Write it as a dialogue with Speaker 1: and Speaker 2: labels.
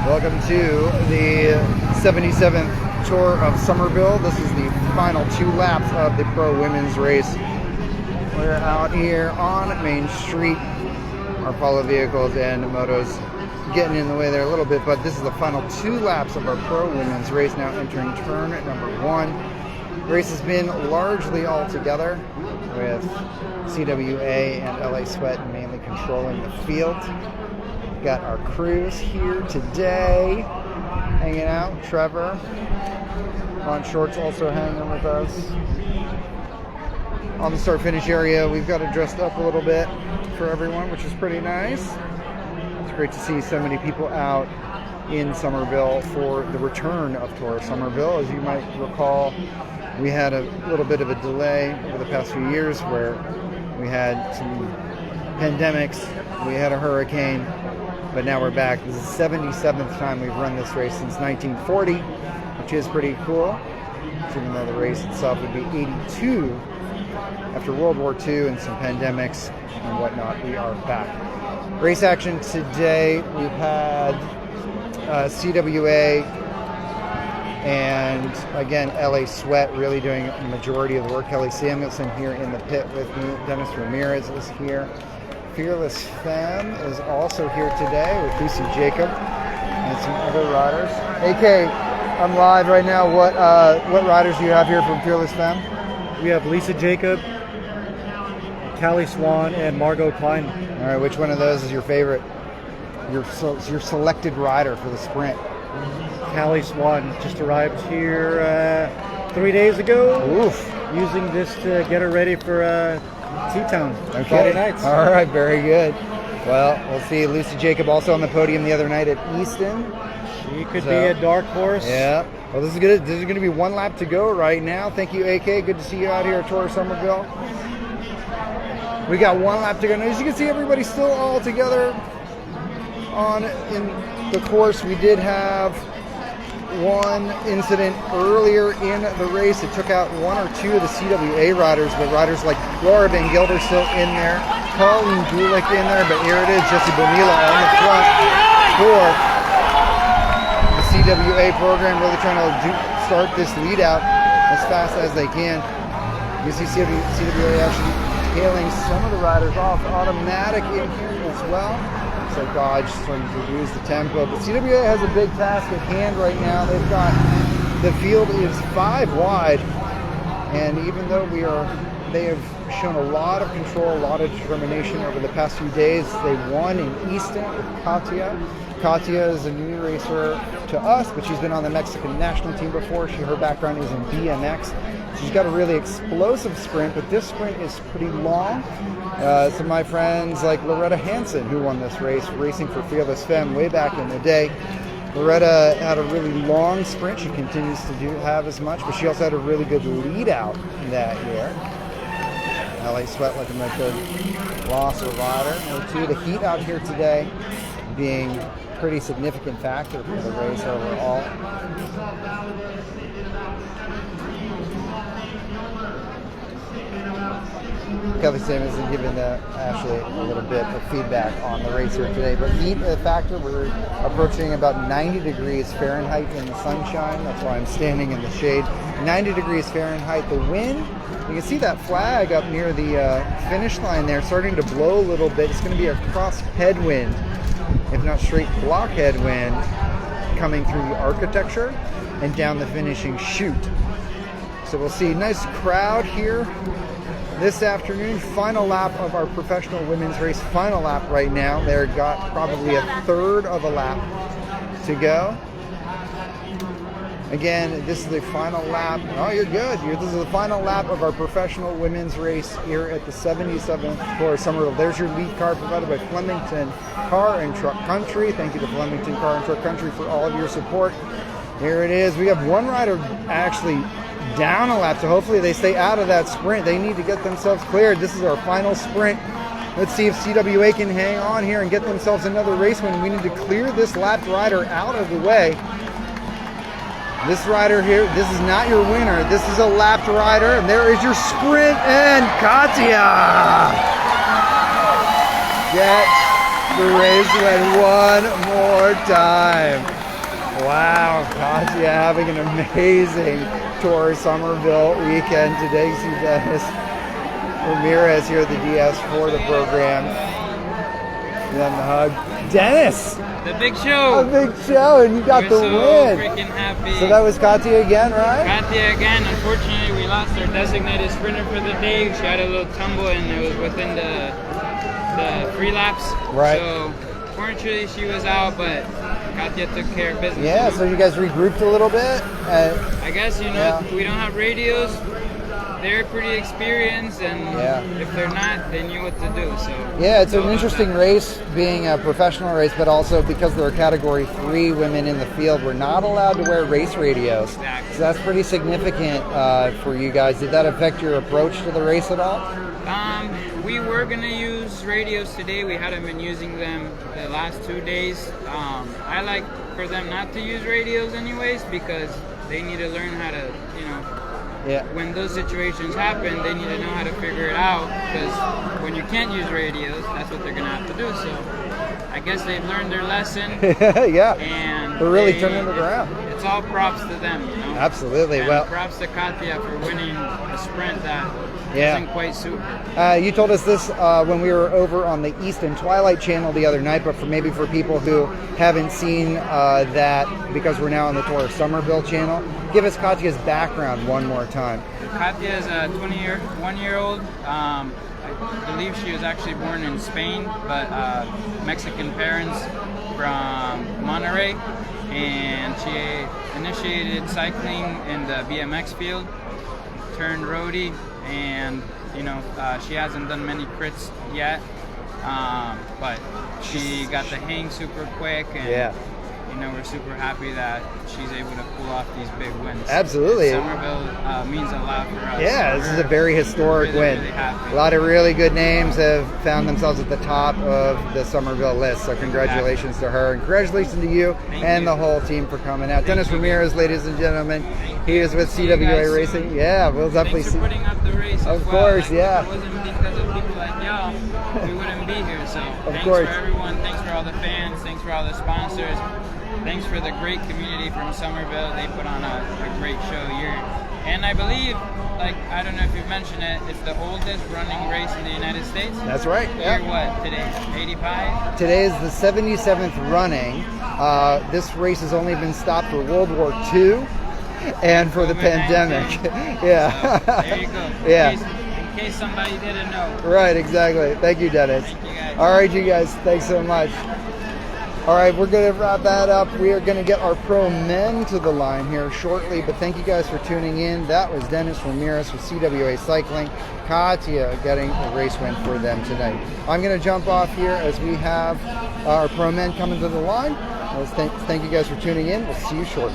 Speaker 1: Welcome to the 77th Tour of Somerville. This is the final 2 laps of the pro women's race. We're out here on Main Street. Our follow vehicles and motos getting in the way there a little bit, but this is the final 2 laps of our pro women's race, now entering turn number 1. The race has been largely all together, with CWA and LA Sweat mainly controlling the field. Got our crews here today, hanging out. Trevor on shorts also hanging with us. On the start-finish area, we've got it dressed up a little bit for everyone, which is pretty nice. It's great to see so many people out in Somerville for the return of Tour of Somerville. As you might recall, we had a little bit of a delay over the past few years where we had some pandemics, we had a hurricane, but now we're back. This is the 77th time we've run this race since 1940, which is pretty cool. Even though the race itself would be 82 after World War II and some pandemics and whatnot, we are back. Race action today, we've had CWA and again LA Sweat really doing a majority of the work. Kelly Samuelson here in the pit with me. Dennis Ramirez is here. Fearless Femme is also here today with Lucy Jacob and some other riders. AK, I'm live right now. What riders do you have here from Fearless Femme?
Speaker 2: We have Lisa Jacob, Callie Swan, and Margot Klein.
Speaker 1: All right, which one of those is your favorite? Your selected rider for the sprint?
Speaker 2: Callie Swan just arrived here 3 days ago.
Speaker 1: Oof.
Speaker 2: Using this to get her ready for T-Town
Speaker 1: Okay.
Speaker 2: Friday nights.
Speaker 1: All right, very good. Well, we'll see Lucy Jacob also on the podium the other night at Easton.
Speaker 2: She could be a dark horse.
Speaker 1: Yeah. Well, this is good. This is going to be 1 lap to go right now. Thank you, AK. Good to see you out here at Tour of Somerville. We got 1 lap to go. Now, as you can see, everybody's still all together in the course. We did have one incident earlier in the race. It took out 1 or 2 of the CWA riders, but riders like Laura Van Gilder still in there, Colleen Gulick in there, but here it is, Jessie Bonilla on the front for the CWA program, really trying to start this lead out as fast as they can. You see CWA actually tailing some of the riders off. Automatic in here as well. So Dodge starting to lose the tempo, but CWA has a big task at hand right now. They've got, the field is 5 wide, and even though they have shown a lot of control, a lot of determination over the past few days. They won in Easton with Katia. Katia is a new racer to us, but she's been on the Mexican national team before. Her background is in BMX. She's got a really explosive sprint, but this sprint is pretty long. Some of my friends like Loretta Hansen, who won this race, racing for Fearless Femme way back in the day. Loretta had a really long sprint. She continues to have as much, but she also had a really good lead out that year. LA Sweat looking like the loss of a rider. The heat out here today being a pretty significant factor for the race overall. Kelly Samuels has given Ashley a little bit of feedback on the race here today. But heat factor, we're approaching about 90 degrees Fahrenheit in the sunshine. That's why I'm standing in the shade. 90 degrees Fahrenheit. The wind, you can see that flag up near the finish line there starting to blow a little bit. It's going to be a cross headwind, if not straight block headwind, coming through the architecture and down the finishing chute. So we'll see. Nice crowd here this afternoon. Final lap of our professional women's race. Final lap right now. They've got probably a third of a lap to go. Again, this is the final lap. Oh, you're good. This is the final lap of our professional women's race here at the 77th Tour of Somerville. There's your lead car provided by Flemington Car and Truck Country. Thank you to Flemington Car and Truck Country for all of your support. Here it is. We have one rider actually down a lap, so hopefully they stay out of that sprint. They need to get themselves cleared. This is our final sprint. Let's see if CWA can hang on here and get themselves another race win. We need to clear this lapped rider out of the way. This rider here, this is not your winner. This is a lapped rider, and there is your sprint, and Katia! get the race win one more time. Wow, Katia having an amazing Tour Somerville weekend today. See Dennis Ramirez here at the DS for the program. And then the hug. Dennis!
Speaker 3: The big show!
Speaker 1: A big show, and you got
Speaker 3: We're
Speaker 1: the
Speaker 3: so
Speaker 1: win.
Speaker 3: Freaking happy.
Speaker 1: So that was Katia again, right?
Speaker 3: Katia again. Unfortunately, we lost our designated sprinter for the day. She had a little tumble and it was within the free laps.
Speaker 1: Right.
Speaker 3: So, fortunately, she was out, but Katia took care of business.
Speaker 1: Yeah, so you guys regrouped a little bit.
Speaker 3: I guess, we don't have radios. They're pretty experienced, and if they're not, they knew what to do. So
Speaker 1: yeah, it's an interesting race, being a professional race, but also because there are Category 3 women in the field, we're not allowed to wear race radios.
Speaker 3: Exactly.
Speaker 1: So that's pretty significant for you guys. Did that affect your approach to the race at all?
Speaker 3: We were going to use radios today. We hadn't been using them the last 2 days. I like for them not to use radios anyways, because they need to learn how to, when those situations happen, they need to know how to figure it out, because when you can't use radios, that's what they're going to have to do. So I guess they've learned their lesson.
Speaker 1: Yeah.
Speaker 3: And
Speaker 1: they're really turning it around.
Speaker 3: It's all props to them,
Speaker 1: Absolutely.
Speaker 3: And
Speaker 1: well,
Speaker 3: props to Katia for winning a sprint that doesn't quite suit her.
Speaker 1: You told us this when we were over on the East and Twilight channel the other night, but for people who haven't seen that, because we're now on the Tour of Somerville channel, give us Katia's background one more time.
Speaker 3: Katia is a 21-year-old. I believe she was actually born in Spain, but Mexican parents from Monterrey, and she initiated cycling in the BMX field, turned roadie, and she hasn't done many crits yet, but she got the hang super quick, and we're super happy that she's able to pull off these big wins.
Speaker 1: Absolutely.
Speaker 3: Somerville means a lot for us.
Speaker 1: Yeah, this is a very historic win.
Speaker 3: Really happy.
Speaker 1: A lot of really good names have found themselves at the top of the Somerville list, so congratulations to her, and congratulations to you and the whole team for coming out. Dennis Ramirez, ladies and gentlemen, he is with CWA Racing. Yeah, we'll definitely see.
Speaker 3: Thanks for putting up the race.
Speaker 1: Of course, yeah.
Speaker 3: If it wasn't because of people like y'all, we wouldn't be here. So thanks
Speaker 1: course.
Speaker 3: for everyone. Thanks for all the fans. Thanks for all the sponsors. Thanks for the great community from Somerville. They put on a great show here. And I believe, I don't know if you've mentioned it, it's the oldest running race in the United States.
Speaker 1: That's right.
Speaker 3: Year what today? 85?
Speaker 1: Today is the 77th running. This race has only been stopped for World War II and for the pandemic. Yeah.
Speaker 3: So, there you go. In case somebody didn't know.
Speaker 1: Right, exactly. Thank you, Dennis.
Speaker 3: Thank you, guys.
Speaker 1: All right, you guys. Thanks so much. All right, we're going to wrap that up. We are going to get our pro men to the line here shortly, but thank you guys for tuning in. That was Dennis Ramirez with CWA Cycling. Katia getting a race win for them tonight. I'm going to jump off here as we have our pro men coming to the line. Thank you guys for tuning in. We'll see you shortly.